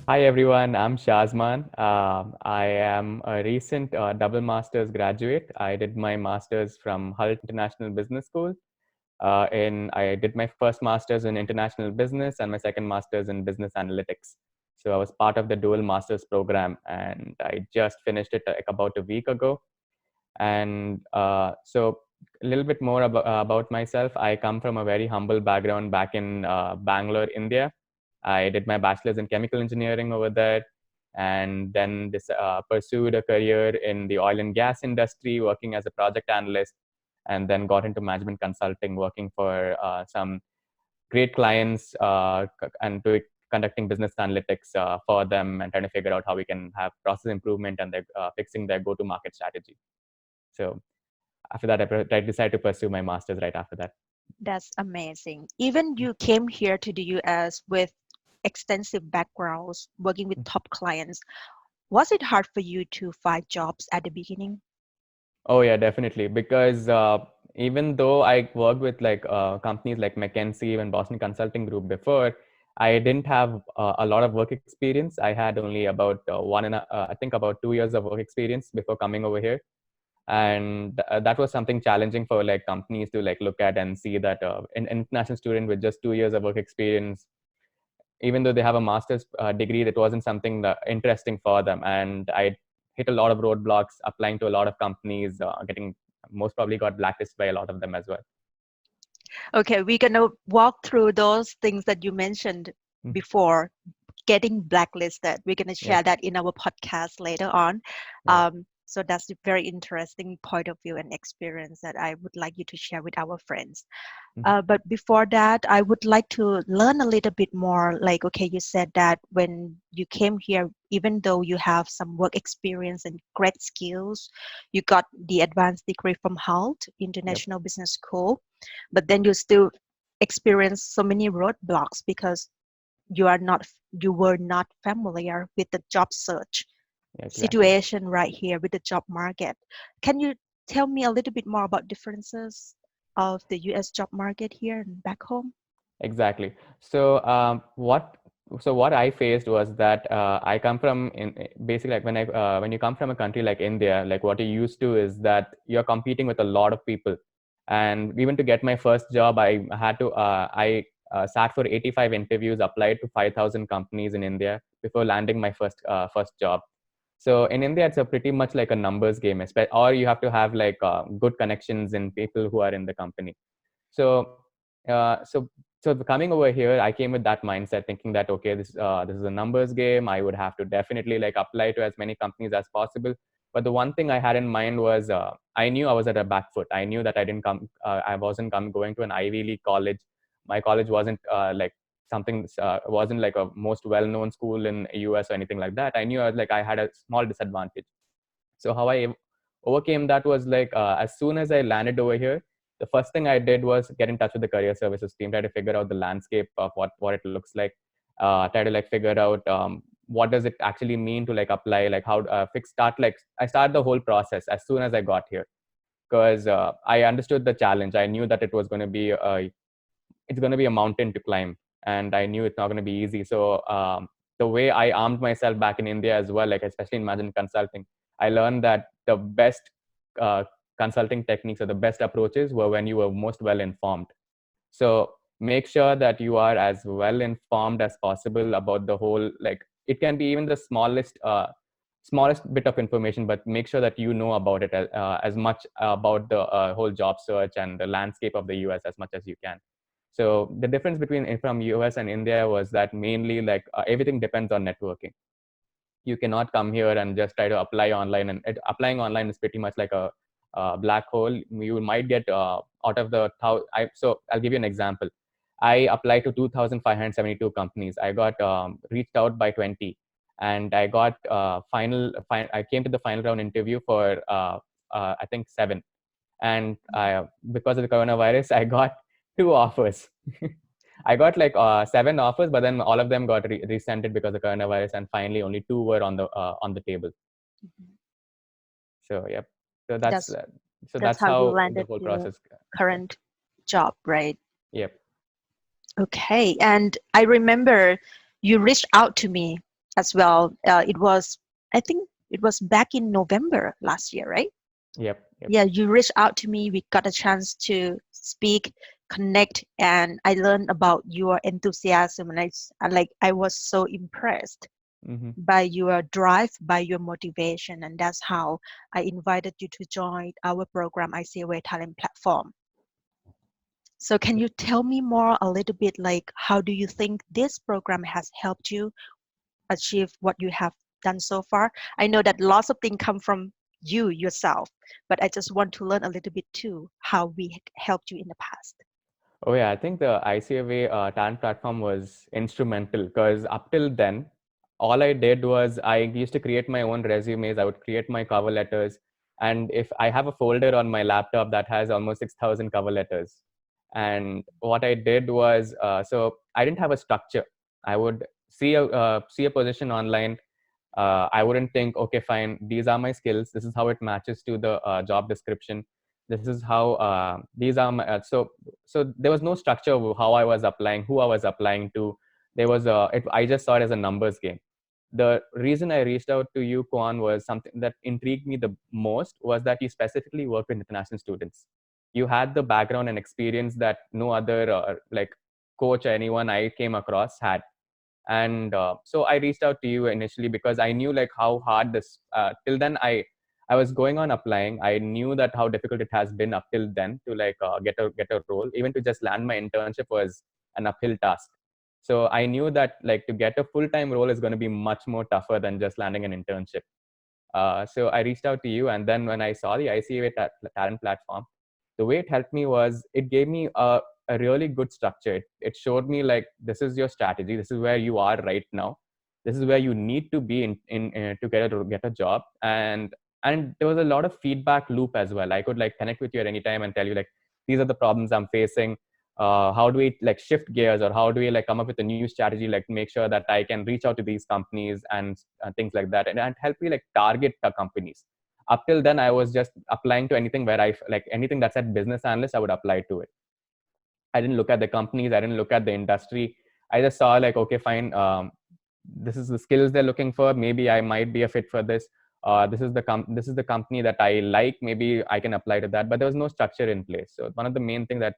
Hi everyone, I'm Shazman. I am a recent double master's graduate. I did my master's from Hull International Business School. I did my first master's in international business and my second master's in business analytics. So I was part of the dual master's program, and I just finished it like about a week ago. And so a little bit more about myself. I come from a very humble background back in Bangalore, India. I did my bachelor's in chemical engineering over there, and then pursued a career in the oil and gas industry, working as a project analyst, and then got into management consulting, working for some great clients conducting business analytics for them and trying to figure out how we can have process improvement and fixing their go-to-market strategy. So after that, I decided to pursue my master's right after that. That's amazing. Even you came here to the US with extensive backgrounds working with top clients. Was it hard for you to find jobs at the beginning? Oh yeah, definitely. Because even though I worked with companies like McKinsey and Boston Consulting Group before, I didn't have a lot of work experience. I had only about I think about 2 years of work experience before coming over here, and that was something challenging for like companies to like look at and see that an international student with just 2 years of work experience, even though they have a master's degree, that wasn't something that interesting for them. And I hit a lot of roadblocks applying to a lot of companies, getting most probably got blacklisted by a lot of them as well. Okay, we're gonna walk through those things that you mentioned Mhm. before getting blacklisted. We're gonna Yep. share that in our podcast later on. Right. So that's a very interesting point of view and experience that I would like you to share with our friends. Mhm. But before that, I would like to learn a little bit more. Like, okay, you said that when you came here, even though you have some work experience and great skills, you got the advanced degree from HALT, Yep. International Business School, but then you still experience so many roadblocks because you were not familiar with the job search Yeah, exactly. situation right here with the job market. Can you tell me a little bit more about differences of the US job market here and back home? Exactly. So what I faced was that I come from basically like when you come from a country like India, like what you're used to is that you're competing with a lot of people. And even to get my first job, I sat for 85 interviews, applied to 5,000 companies in India before landing my first job. So in India, it's a pretty much like a numbers game, or you have to have like good connections in people who are in the company. So, uh, so, so coming over here, I came with that mindset, thinking that okay, this is a numbers game. I would have to definitely like apply to as many companies as possible. But the one thing I had in mind was I knew I was at a back foot. I knew that I wasn't going to an Ivy League college. My college wasn't wasn't like a most well-known school in US or anything like that. I knew I had a small disadvantage. So how I overcame that was as soon as I landed over here, the first thing I did was get in touch with the career services team, try to figure out the landscape of what it looks like, try to like figure out what does it actually mean to like apply, like how fix start like I started the whole process as soon as I got here, because I understood the challenge. I knew that it's going to be a mountain to climb, and I knew it's not going to be easy. So the way I armed myself back in India as well, like especially in management consulting, I learned that the best uh, consulting techniques or the best approaches were when you were most well informed. So make sure that you are as well informed as possible about the whole, like it can be even the smallest bit of information, but make sure that you know about it as much about the whole job search and the landscape of the US as much as you can. So the difference between from US and India was that mainly everything depends on networking. You cannot come here and just try to apply online, and applying online is pretty much like a black hole. You might get out of so I'll give you an example. I applied to 2,572 companies. I got reached out by 20, and I got I came to the final round interview for I think 7. And because of the coronavirus, I got 2 offers. I got 7 offers, but then all of them got rescinded because of coronavirus, and finally only 2 were on the table. Mhm. So yep. So That's that's that's how you how the landed whole your process. Yep. current job, right? Yep. Okay. And I remember you reached out to me as well. It was, I think it was back in November last year, right? Yep, yep. Yeah, you reached out to me. We got a chance to speak, connect, and I learned about your enthusiasm. And I was so impressed Hmm. by your drive, by your motivation, and that's how I invited you to join our program, ICAway Talent Platform. So, can you tell me more a little bit, like how do you think this program has helped you achieve what you have done so far? I know that lots of things come from you yourself, but I just want to learn a little bit too how we helped you in the past. Oh yeah, I think the ICAway talent platform was instrumental because up till then, all I did was I used to create my own resumes. I would create my cover letters, and if I have a folder on my laptop that has almost 6,000 cover letters, and what I did was, so I didn't have a structure. I would see a position online. I wouldn't think, okay, fine, these are my skills. This is how it matches to the job description. This is how these are my, so there was no structure of how I was applying, who I was applying to. I just saw it as a numbers game. The reason I reached out to you, Kwan, was something that intrigued me the most was that you specifically work with international students. You had the background and experience that no other like coach or anyone I came across had. And so I reached out to you initially because I knew like how hard this till then I was going on applying. I knew that how difficult it has been up till then to like get a role. Even to just land my internship was an uphill task. So I knew that like to get a full-time role is going to be much more tougher than just landing an internship. So I reached out to you, and then when I saw the ICAway talent platform, the way it helped me was it gave me a really good structure. It showed me like this is your strategy, this is where you are right now, this is where you need to be in to get a job, and there was a lot of feedback loop as well. I could like connect with you at any time and tell you like these are the problems I'm facing. How do we like shift gears, or how do we like come up with a new strategy, like make sure that I can reach out to these companies and things like that, and help me like target the companies. Up till then I was just applying to anything where I like anything that said business analyst I would apply to it. I didn't look at the companies, I didn't look at the industry. I just saw like, okay, fine, this is the skills they're looking for, maybe I might be a fit for this. This is the company that I like, maybe I can apply to that. But there was no structure in place. So one of the main things that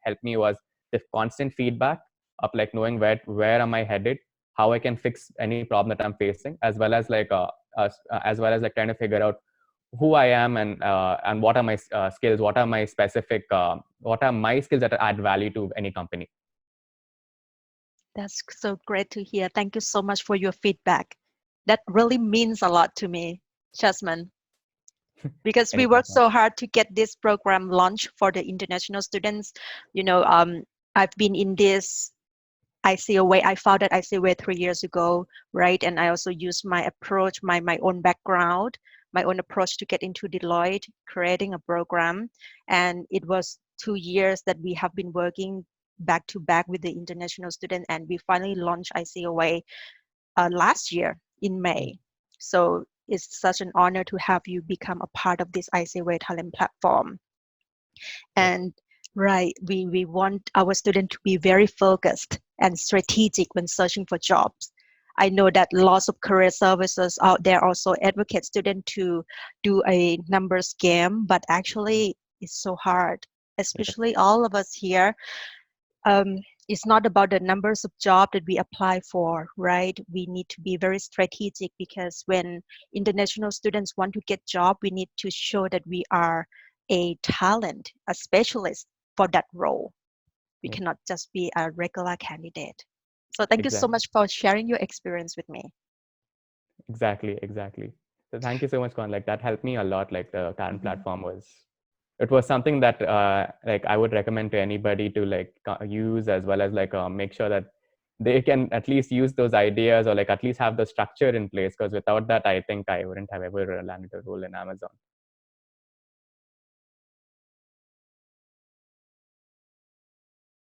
helped me was the constant feedback of like knowing where am I headed, how I can fix any problem that I'm facing, as well as like trying to figure out who I am, and what are my skills, what are my skills that add value to any company. That's so great to hear. Thank you so much for your feedback. That really means a lot to me, Shazman, because we Anything. worked so hard to get this program launched for the international students. You know, I've been in this ICAway. I founded ICAway 3 years ago, right? And I also used my approach, my own background, my own approach to get into Deloitte, creating a program. And it was 2 years that we have been working back to back with the international student, and we finally launched ICAway last year in May. So it's such an honor to have you become a part of this ICAway talent platform. Yep. And right, we want our student to be very focused and strategic when searching for jobs. I know that lots of career services out there also advocate students to do a numbers game, but actually it's so hard, Yes. especially all of us here. um, it's not about the numbers of job that we apply for, right? We need to be very strategic, because when international students want to get job, we need to show that we are a talent, a specialist for that role. We Yep. cannot just be a regular candidate. So thank you so Exactly. much for sharing your experience with me. Exactly. So thank you so much, Con. Like that helped me a lot. Like the talent Mhm. platform was, it was something that like I would recommend to anybody to like use, as well as like make sure that they can at least use those ideas, or like at least have the structure in place. Because without that, I think I wouldn't have ever landed a role in Amazon.